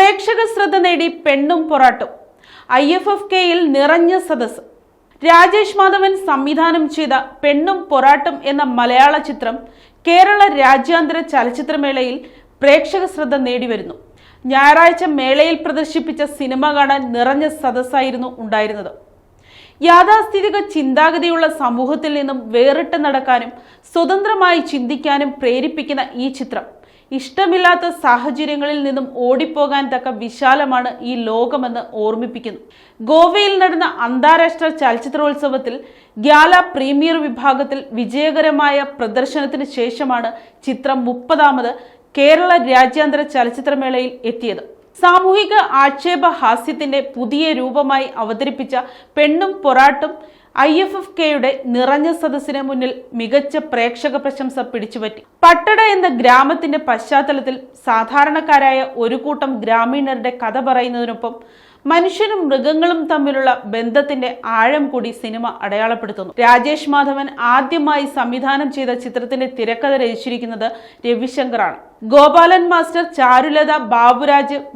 പ്രേക്ഷക ശ്രദ്ധ നേടി പെണ്ണും പൊറാട്ടും. IFFKയിൽ നിറഞ്ഞ സദസ്. രാജേഷ് മാധവൻ സംവിധാനം ചെയ്ത പെണ്ണും പൊറാട്ടും എന്ന മലയാള ചിത്രം കേരള രാജ്യാന്തര ചലച്ചിത്രമേളയിൽ പ്രേക്ഷക ശ്രദ്ധ നേടിവരുന്നു. ഞായറാഴ്ച മേളയിൽ പ്രദർശിപ്പിച്ച സിനിമ കാണാൻ നിറഞ്ഞ സദസ്സായിരുന്നു ഉണ്ടായിരുന്നത്. യാഥാസ്ഥിതിക ചിന്താഗതിയുള്ള സമൂഹത്തിൽ നിന്നും വേറിട്ട് നടക്കാനും സ്വതന്ത്രമായി ചിന്തിക്കാനും പ്രേരിപ്പിക്കുന്ന ഈ ചിത്രം ഇഷ്ടമില്ലാത്ത സാഹചര്യങ്ങളിൽ നിന്നും ഓടിപ്പോകാൻ തക്ക വിശാലമാണ് ഈ ലോകമെന്ന് ഓർമ്മിപ്പിക്കുന്നു. ഗോവയിൽ നടന്ന അന്താരാഷ്ട്ര ചലച്ചിത്രോത്സവത്തിൽ ഗ്യാല പ്രീമിയർ വിഭാഗത്തിൽ വിജയകരമായ പ്രദർശനത്തിന് ശേഷമാണ് ചിത്രം 30ാമത് കേരള രാജ്യാന്തര ചലച്ചിത്രമേളയിൽ എത്തിയത്. സാമൂഹിക ആക്ഷേപ ഹാസ്യത്തിന്റെ പുതിയ രൂപമായി അവതരിപ്പിച്ച പെണ്ണും പൊറാട്ടും IFFKയുടെ നിറഞ്ഞ സദസ്സിന് മുന്നിൽ മികച്ച പ്രേക്ഷക പ്രശംസ പിടിച്ചുപറ്റി. പട്ടട എന്ന ഗ്രാമത്തിന്റെ പശ്ചാത്തലത്തിൽ സാധാരണക്കാരായ ഒരു കൂട്ടം ഗ്രാമീണരുടെ കഥ പറയുന്നതിനൊപ്പം മനുഷ്യനും മൃഗങ്ങളും തമ്മിലുള്ള ബന്ധത്തിന്റെ ആഴം കൂടി സിനിമ അടയാളപ്പെടുത്തുന്നു. രാജേഷ് മാധവൻ ആദ്യമായി സംവിധാനം ചെയ്ത ചിത്രത്തിന്റെ തിരക്കഥ രചിച്ചിരിക്കുന്നത് രവിശങ്കറാണ്. ഗോപാലൻ മാസ്റ്റർ, ചാരുലത,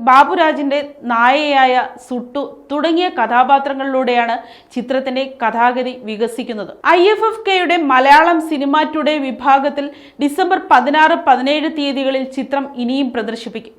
ബാബുരാജിന്റെ നായയായ സുട്ടു തുടങ്ങിയ കഥാപാത്രങ്ങളിലൂടെയാണ് ചിത്രത്തിന്റെ കഥാഗതി വികസിക്കുന്നത്. IFFKയുടെ മലയാളം സിനിമ ടുഡേ വിഭാഗത്തിൽ ഡിസംബർ 16, 17 തീയതികളിൽ ചിത്രം ഇനിയും പ്രദർശിപ്പിക്കും.